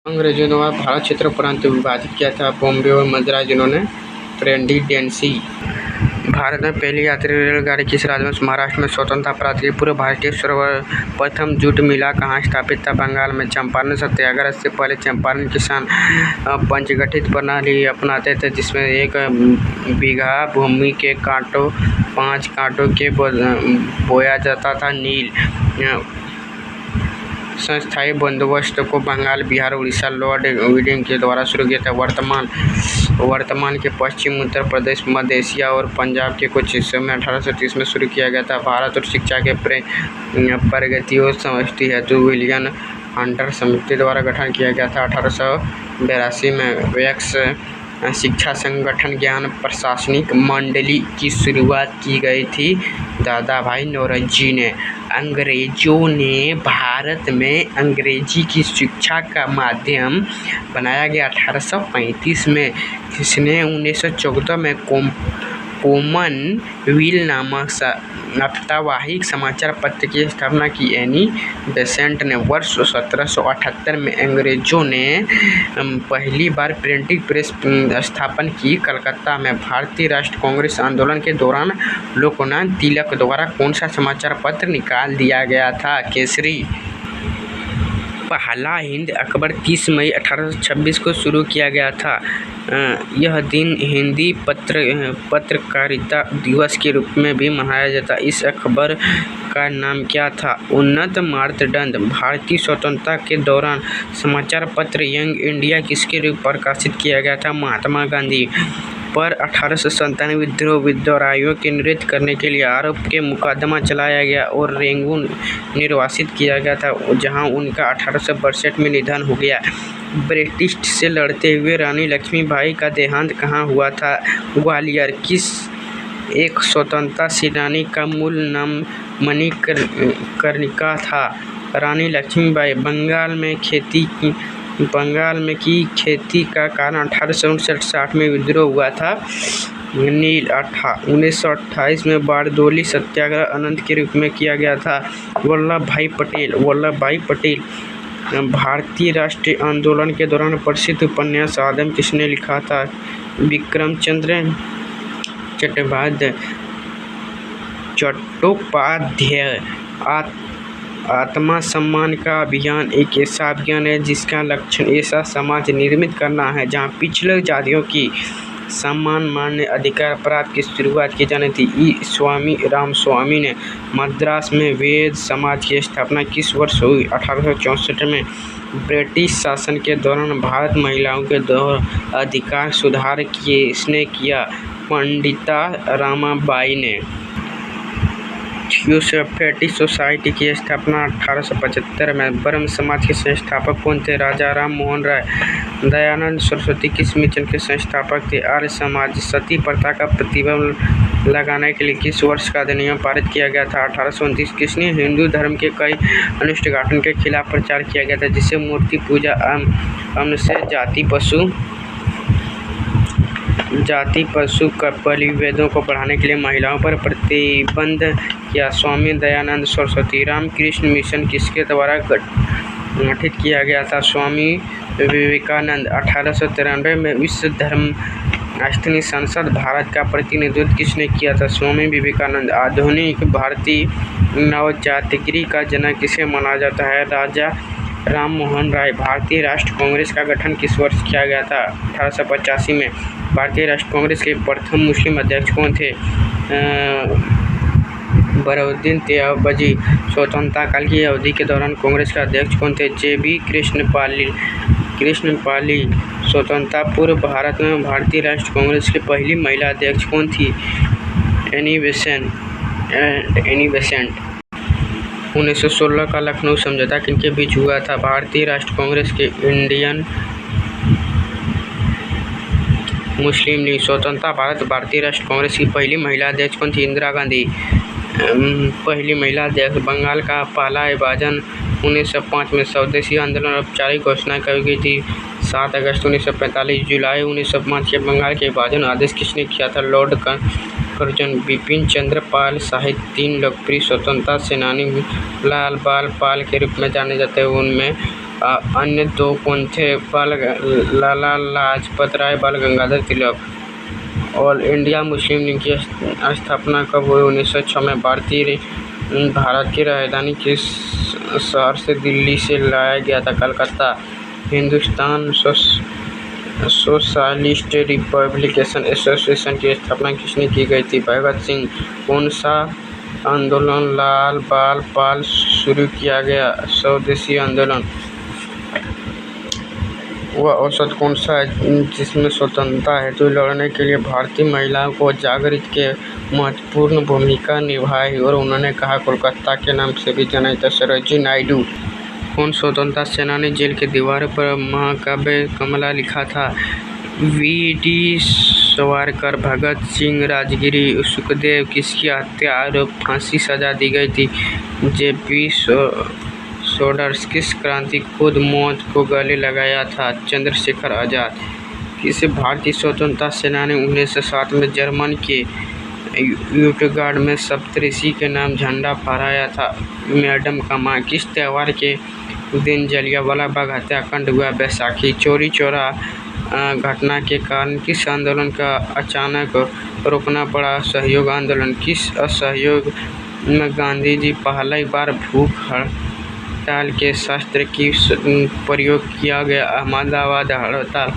अंग्रेजों द्वारा भारत क्षेत्र प्रांत विभाजित किया था। बॉम्बे और मद्रास जिन्होंने प्रेसिडेंसी। भारत में पहली यात्री रेलगाड़ी किस राज्य में? महाराष्ट्र में। स्वतंत्रता प्राप्ति के पूर्व भारतीय सर्वप्रथम जूट मिल कहाँ स्थापित था? बंगाल में। चंपारण सत्याग्रह से पहले चंपारण किसान पंचगठित प्रणाली अपनाते थे, जिसमें 1 बीघा भूमि के 5 कांटों के बोया जाता था। नील संस्थाई बंदोबस्त को बंगाल, बिहार, उड़ीसा, लॉर्ड विलियम के द्वारा शुरू किया था। वर्तमान के पश्चिम उत्तर प्रदेश, मध्य एशिया और पंजाब के कुछ हिस्सों में 1830 में शुरू किया गया था। भारत और शिक्षा के प्रगति और समष्टि हेतु विलियम हंटर समिति द्वारा गठन किया गया था। 1882 में वैक्स शिक्षा संगठन ज्ञान प्रशासनिक मंडली की शुरुआत की गई थी। दादा भाई नौरोजी ने। अंग्रेजों ने भारत में अंग्रेजी की शिक्षा का माध्यम बनाया गया 1835 में, जिसने 1914 में कॉमनवेल्थ नामक साप्ताहिक समाचार पत्र की स्थापना की। एनी बेसेंट ने वर्ष 1778 में अंग्रेजों ने पहली बार प्रिंटिंग प्रेस स्थापन की। कलकत्ता में भारतीय राष्ट्रीय कांग्रेस आंदोलन के दौरान लोकनाथ तिलक द्वारा कौन सा समाचार पत्र निकाल दिया गया था? केसरी। पहला हिंद अखबार 30 मई 1826 को शुरू किया गया था। यह दिन हिंदी पत्रकारिता दिवस के रूप में भी मनाया जाता। इस अखबार का नाम क्या था? उन्नत मार्तंड। भारतीय स्वतंत्रता के दौरान समाचार पत्र यंग इंडिया किसके रूप प्रकाशित किया गया था? महात्मा गांधी पर 1897 विद्रोहियों के निरुद्ध करने के लिए आरोप के मुकदमा चलाया गया और रेंगून निर्वासित किया गया था, जहां उनका 1862 में निधन हो गया। ब्रिटिश से लड़ते हुए रानी लक्ष्मीबाई का देहांत कहाँ हुआ था? ग्वालियर। किस एक स्वतंत्रता सेनानी का मूल नाम मणिकर्णिका था? रानी लक्ष्मीबाई। बंगाल में की खेती का कारण 1859-60 में विद्रोह हुआ था। नील। 1928 में बारडोली सत्याग्रह अनंत के रूप में किया गया था। वल्लभ भाई पटेल। भारतीय राष्ट्रीय आंदोलन के दौरान प्रसिद्ध उपन्यास आदम किसने लिखा था? विक्रम चंद्र चट्टोपाध्याय। आत्मा सम्मान का अभियान एक ऐसा अभियान है जिसका लक्ष्य ऐसा समाज निर्मित करना है जहां पिछले जातियों की सम्मान मान्य अधिकार प्राप्त की शुरुआत की जानी थी। स्वामी रामस्वामी ने। मद्रास में वैध समाज की स्थापना किस वर्ष हुई? 1864 में। ब्रिटिश शासन के दौरान भारत महिलाओं के अधिकार सुधार किसने किया? पंडिता रमाबाई ने। थियोसॉफिक सोसाइटी की स्थापना 1875 में। ब्रह्म समाज के संस्थापक कौन थे? राजा राम मोहन राय। दयानंद सरस्वती किस मिशन के संस्थापक थे? आर्य समाज। सती प्रथा का प्रतिबंध लगाने के लिए किस वर्ष का अधिनियम पारित किया गया था? 1829। किसने हिंदू धर्म के कई अनुष्ठानों के खिलाफ प्रचार किया गया था, जिससे मूर्ति पूजा अन्न से जाति पशु बलिवेदों को बढ़ाने के लिए महिलाओं पर प्रतिबंध किया? स्वामी दयानंद सरस्वती। रामकृष्ण मिशन किसके द्वारा गठित किया गया था? स्वामी विवेकानंद। 1893 में विश्व धर्म स्थानीय संसद भारत का प्रतिनिधित्व किसने किया था? स्वामी विवेकानंद। आधुनिक भारतीय नवजागृति का जनक किसे माना जाता है? राजा राम मोहन राय। भारतीय राष्ट्रीय कांग्रेस का गठन किस वर्ष किया गया था? 1885 में। भारतीय राष्ट्रीय कांग्रेस के प्रथम मुस्लिम अध्यक्ष कौन थे? बहाउद्दीन तैयबजी। स्वतंत्रता काल की अवधि के दौरान कांग्रेस के अध्यक्ष कौन थे? जे.बी. कृष्णपाली। स्वतंत्रता पूर्व भारत में भारतीय राष्ट्रीय कांग्रेस की पहली महिला अध्यक्ष कौन थी? Annie Besant. 1916 का लखनऊ समझौता किनके बीच हुआ था? भारतीय राष्ट्रीय कांग्रेस के इंडियन मुस्लिम लीग। स्वतंत्रता भारत भारतीय राष्ट्रीय कांग्रेस की पहली महिला अध्यक्ष कौन थी? इंदिरा गांधी। पहली महिला अध्यक्ष। बंगाल का पहला विभाजन 1905 में। स्वदेशी आंदोलन औपचारिक घोषणा कब की थी? 7 अगस्त 1945। जुलाई 1905 के बंगाल के विभाजन आदेश किसने किया था? Lord Curzon. बिपिन चंद्र पाल। साहित्य। 3 लोकप्रिय स्वतंत्रता सेनानी लाल बाल पाल के रूप में जाने जाते हैं, उनमें अन्य दो कौन थे? लाला लाजपत राय, बाल Gangadhar Tilak. All India Muslim league की स्थापना कब हुई? 1906 में। भारत की राजधानी किस शहर से दिल्ली से लाया गया था? Calcutta. Hindustan socialist republication association की स्थापना किसने की गई थी? भगत सिंह। कौन सा आंदोलन लाल बाल पाल शुरू किया गया? स्वदेशी आंदोलन। वह औसत कौन सा है जिसमें स्वतंत्रता हेतु लड़ने के लिए भारतीय महिलाओं को जागृत के महत्वपूर्ण भूमिका निभाई और उन्होंने कहा कोलकाता के नाम से भी जाना जाता? सरोजिनी नायडू। कौन स्वतंत्रता सेनानी जेल की दीवारों पर महाकाव्य कमला लिखा था? वी.डी. सावरकर। भगत सिंह, राजगुरु, सुखदेव किसकी हत्या और फांसी सजा दी गई थी? जे.पी. सोडर्स। किस क्रांति खुद मौत को गले लगाया था? चंद्रशेखर आजाद। किस भारतीय स्वतंत्रता सेनानी 1907 में जर्मन के युटगार्ड में सप्तऋषि के नाम झंडा फहराया था? मैडम कमा। किस त्योहार के दिन जलियांवाला बाग हत्याकांड हुआ? बैसाखी। चौरी चौरा घटना के कारण किस आंदोलन का अचानक रोकना पड़ा? असहयोग आंदोलन। किस असहयोग में गांधी जी पहली बार भूख हड़ताल के शस्त्र की प्रयोग किया गया? अहमदाबाद हड़ताल।